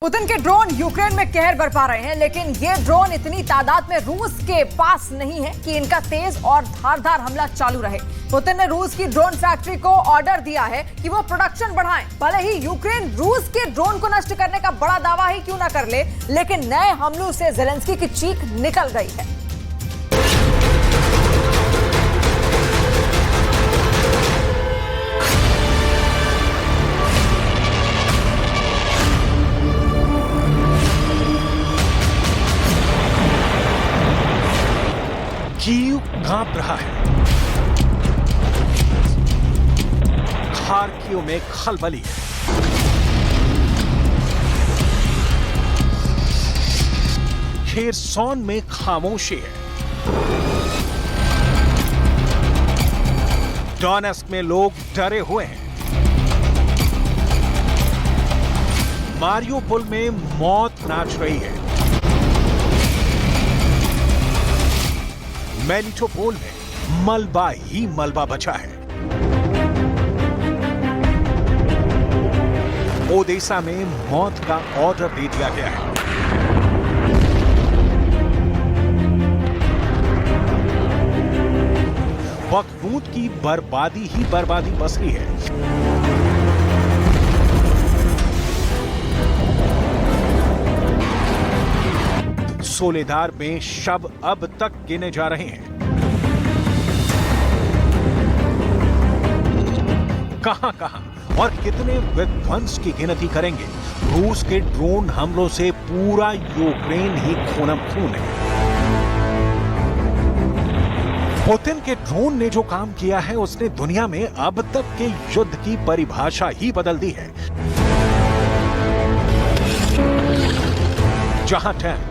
Putin के drone Ukraine में कहर बरपा रहे हैं, लेकिन ये ड्रोन इतनी तादाद में रूस के पास नहीं है कि इनका तेज और धारदार हमला चालू रहे। पुतिन ने रूस की ड्रोन फैक्ट्री को ऑर्डर दिया है कि वो प्रोडक्शन बढ़ाएं। भले ही यूक्रेन रूस के ड्रोन को नष्ट करने का बड़ा दावा ही क्यों ना कर ले, लेकिन नए हमलों से ज़ेलेंस्की की चीख निकल गई है। कीव कांप रहा है। खार्किव में खलबली है। खेरसौन में खामोशी है। डोनेस्क में लोग डरे हुए हैं। मारियोपोल में मौत नाच रही है। मेलिटोपोल में मलबा ही मलबा बचा है। ओडेसा में मौत का ऑर्डर दे दिया गया है। बखमूत की बर्बादी ही बर्बादी बस रही है। सोलेदार में शव अब तक गिने जा रहे हैं। कहां और कितने विध्वंस की गिनती करेंगे? रूस के ड्रोन हमलों से पूरा यूक्रेन ही खूनम खून है। पुतिन के ड्रोन ने जो काम किया है, उसने दुनिया में अब तक के युद्ध की परिभाषा ही बदल दी है। जहां टैंक,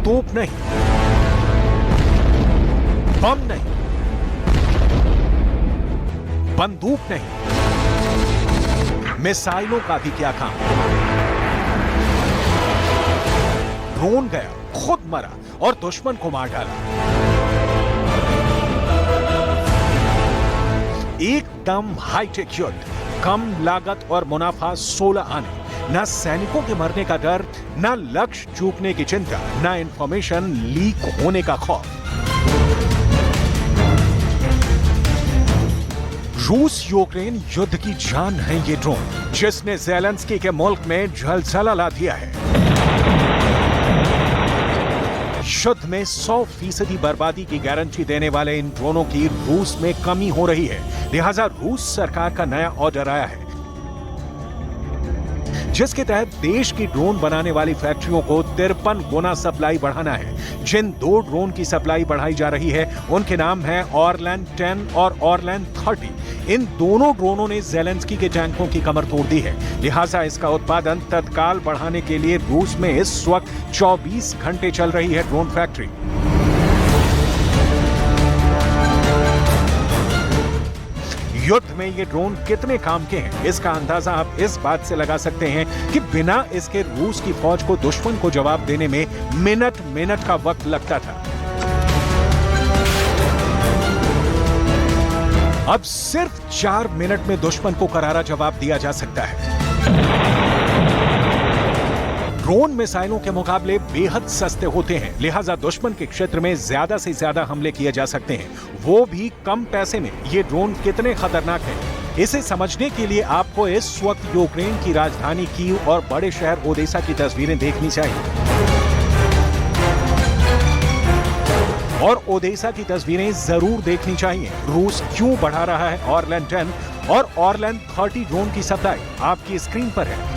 तोप नहीं, बम नहीं, बंदूक नहीं, मिसाइलों का भी क्या काम। ड्रोन गया, खुद मरा और दुश्मन को मार डाला। एकदम हाईटेक युद्ध, कम लागत और मुनाफा 16 आने। ना सैनिकों के मरने का डर, ना लक्ष्य चूकने की चिंता, ना इंफॉर्मेशन लीक होने का खौफ। रूस यूक्रेन युद्ध की जान है ये ड्रोन, जिसने ज़ेलेंस्की के मुल्क में झलझला ला दिया है। युद्ध में 100% बर्बादी की गारंटी देने वाले इन ड्रोनों की रूस में कमी हो रही है। लिहाजा रूस सरकार का नया ऑर्डर आया है, जिसके तहत देश की ड्रोन बनाने वाली फैक्ट्रियों को 53 गुना सप्लाई बढ़ाना है। जिन 2 ड्रोन की सप्लाई बढ़ाई जा रही है, उनके नाम हैं ऑरलैंड 10 और ऑरलैंड 30। इन दोनों ड्रोनों ने ज़ेलेंस्की के टैंकों की कमर तोड़ दी है। लिहाजा इसका उत्पादन तत्काल बढ़ाने के लिए रूस में इस वक्त 24 घंटे चल रही है ड्रोन फैक्ट्री। युद्ध में ये ड्रोन कितने काम के हैं, इसका अंदाजा आप इस बात से लगा सकते हैं कि बिना इसके रूस की फौज को दुश्मन को जवाब देने में मिनट का वक्त लगता था। अब सिर्फ 4 मिनट में दुश्मन को करारा जवाब दिया जा सकता है। ड्रोन मिसाइलों के मुकाबले बेहद सस्ते होते हैं, लिहाजा दुश्मन के क्षेत्र में ज्यादा से ज्यादा हमले किए जा सकते हैं, वो भी कम पैसे में। ये ड्रोन कितने खतरनाक हैं, इसे समझने के लिए आपको इस वक्त यूक्रेन की राजधानी कीव और बड़े शहर ओडेसा की तस्वीरें देखनी चाहिए। और ओडेसा की तस्वीरें जरूर देखनी चाहिए। रूस क्यों बढ़ा रहा है ऑरलैंड 10 और ऑरलैंड 30 ड्रोन की सप्लाई आपकी स्क्रीन पर है।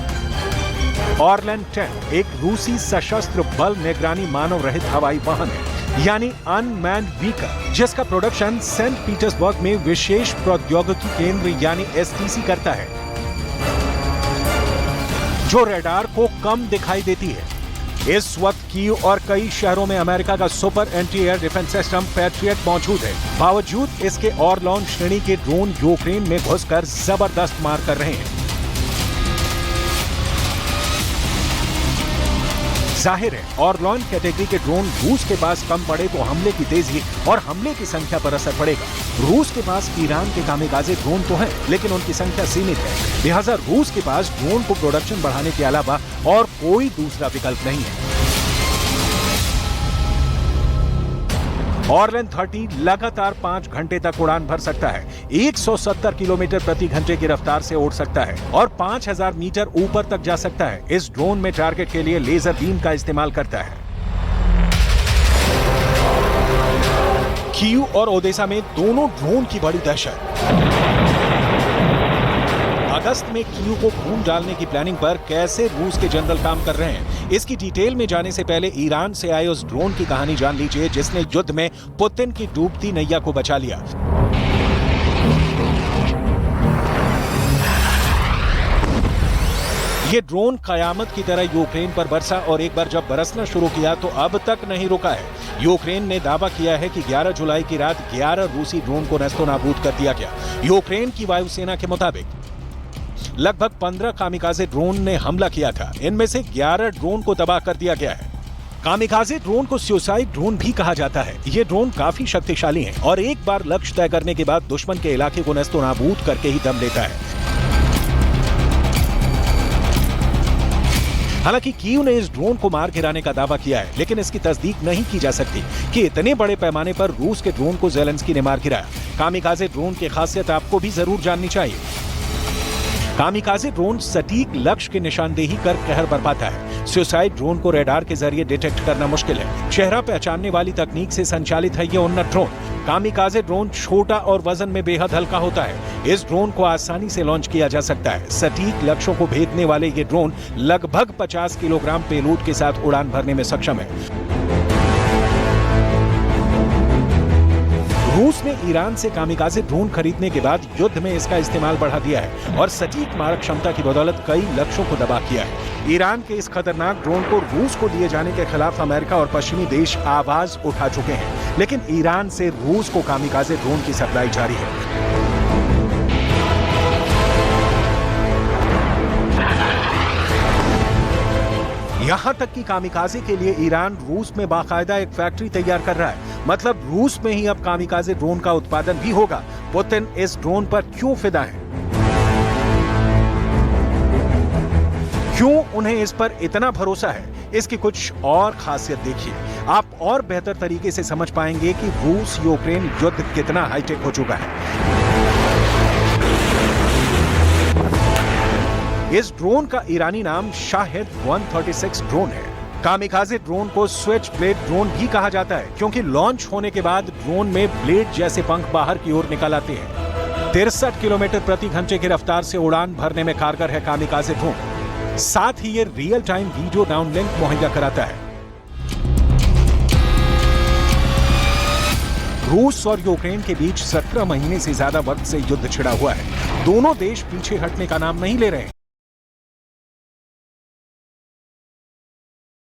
ऑरलैंड 10 एक रूसी सशस्त्र बल निगरानी मानव रहित हवाई वाहन है, यानी अनमैन्ड व्हीकल, जिसका प्रोडक्शन सेंट पीटर्सबर्ग में विशेष प्रौद्योगिकी केंद्र यानी एसटीसी करता है, जो रडार को कम दिखाई देती है। इस वक्त कीव और कई शहरों में अमेरिका का super anti air defence system patriot मौजूद है। बावजूद इसके ऑरलॉन श्रेणी के ड्रोन यूक्रेन में घुसकर जबरदस्त मार कर रहे हैं। जाहिर है ऑरलॉन कैटेगरी के ड्रोन रूस के पास कम पड़े तो हमले की तेजी और हमले की संख्या पर असर पड़ेगा। रूस के पास ईरान के कामिकाज़े ड्रोन तो हैं, लेकिन उनकी संख्या सीमित है। लिहाजा रूस के पास ड्रोन को प्रोडक्शन बढ़ाने के अलावा और कोई दूसरा विकल्प नहीं है। ऑरलैन 30 लगातार 5 घंटे तक उड़ान भर सकता है, 170 किलोमीटर प्रति घंटे की रफ्तार से उड़ सकता है और 5000 मीटर ऊपर तक जा सकता है। इस ड्रोन में टारगेट के लिए लेजर बीम का इस्तेमाल करता है। कीव और ओदेसा में दोनों ड्रोन की बड़ी दहशत। अगस्त में कीव को खून डालने की प्लानिंग पर कैसे रूस के जनरल काम कर रहे हैं, इसकी डिटेल में जाने से पहले ईरान से आए उस ड्रोन की कहानी जान लीजिए जिसने युद्ध में पुतिन की डूबती नैया को बचा लिया। ये ड्रोन कयामत की तरह यूक्रेन पर बरसा और एक बार जब बरसना शुरू किया तो अब तक नहीं रुका है। यूक्रेन ने दावा किया है कि 11 जुलाई की रात 11 रूसी ड्रोन को नेस्तनाबूद कर दिया गया। यूक्रेन की वायुसेना के मुताबिक लगभग 15 कामिकाज़े ड्रोन ने हमला किया था। इनमें से 11 ड्रोन को तबाह कर दिया गया है। कामिकाज़े ड्रोन को सुसाइड ड्रोन भी कहा जाता है। ये ड्रोन काफी शक्तिशाली हैं और एक बार लक्ष्य तय करने के बाद दुश्मन के इलाके को नेस्तनाबूद करके ही दम लेता है। हालांकि कीव ने इस ड्रोन को मार गिराने का दावा किया है, लेकिन इसकी तस्दीक नहीं की जा सकती कि इतने बड़े पैमाने पर रूस के ड्रोन को ज़ेलेंस्की ने मार गिराया। कामिकाज़े ड्रोन की खासियत आपको भी जरूर जाननी चाहिए। कामिकाज़े ड्रोन सटीक लक्ष्य की निशानदेही कर कहर बरपाता है। सुसाइड ड्रोन को रेडार के जरिए डिटेक्ट करना मुश्किल है। चेहरा पहचानने वाली तकनीक से संचालित है ये उन्नत ड्रोन। कामिकाज़े ड्रोन छोटा और वजन में बेहद हल्का होता है। इस ड्रोन को आसानी से लॉन्च किया जा सकता है। सटीक लक्ष्यों को भेदने वाले ये ड्रोन लगभग 50 किलोग्राम पेलोड के साथ उड़ान भरने में सक्षम है। रूस ने ईरान से कामिकाज़े ड्रोन खरीदने के बाद युद्ध में इसका इस्तेमाल बढ़ा दिया है और सटीक मारक क्षमता की बदौलत कई लक्ष्यों को दबा किया है। ईरान के इस खतरनाक ड्रोन को रूस को दिए जाने के खिलाफ अमेरिका और पश्चिमी देश आवाज उठा चुके हैं, लेकिन ईरान से रूस को कामिकाज़े ड्रोन की सप्लाई जारी है। यहां तक कि कामिकाज़े के लिए ईरान रूस में बाकायदा एक फैक्ट्री तैयार कर रहा है। मतलब रूस में ही अब कामिकाज़े ड्रोन का उत्पादन भी होगा। पुतिन इस ड्रोन पर क्यों फिदा है? क्यों उन्हें इस पर इतना भरोसा है? इसकी कुछ और खासियत देखिए, आप और बेहतर तरीके से समझ पाएंगे कि रूस यूक्रेन युद्ध कितना हाईटेक हो चुका है। इस ड्रोन का ईरानी नाम शाहिद 136 ड्रोन है। कामिकाज़े ड्रोन को स्विच ब्लेड ड्रोन भी कहा जाता है क्योंकि लॉन्च होने के बाद ड्रोन में ब्लेड जैसे पंख बाहर की ओर निकल आते हैं। 63 किलोमीटर प्रति घंटे की रफ्तार से उड़ान भरने में कारगर है कामिकाज़े ड्रोन। साथ ही ये रियल टाइम वीडियो डाउनलिंक मुहैया कराता है। रूस और यूक्रेन के बीच 17 महीने से ज्यादा वक्त से युद्ध छिड़ा हुआ है। दोनों देश पीछे हटने का नाम नहीं ले रहे।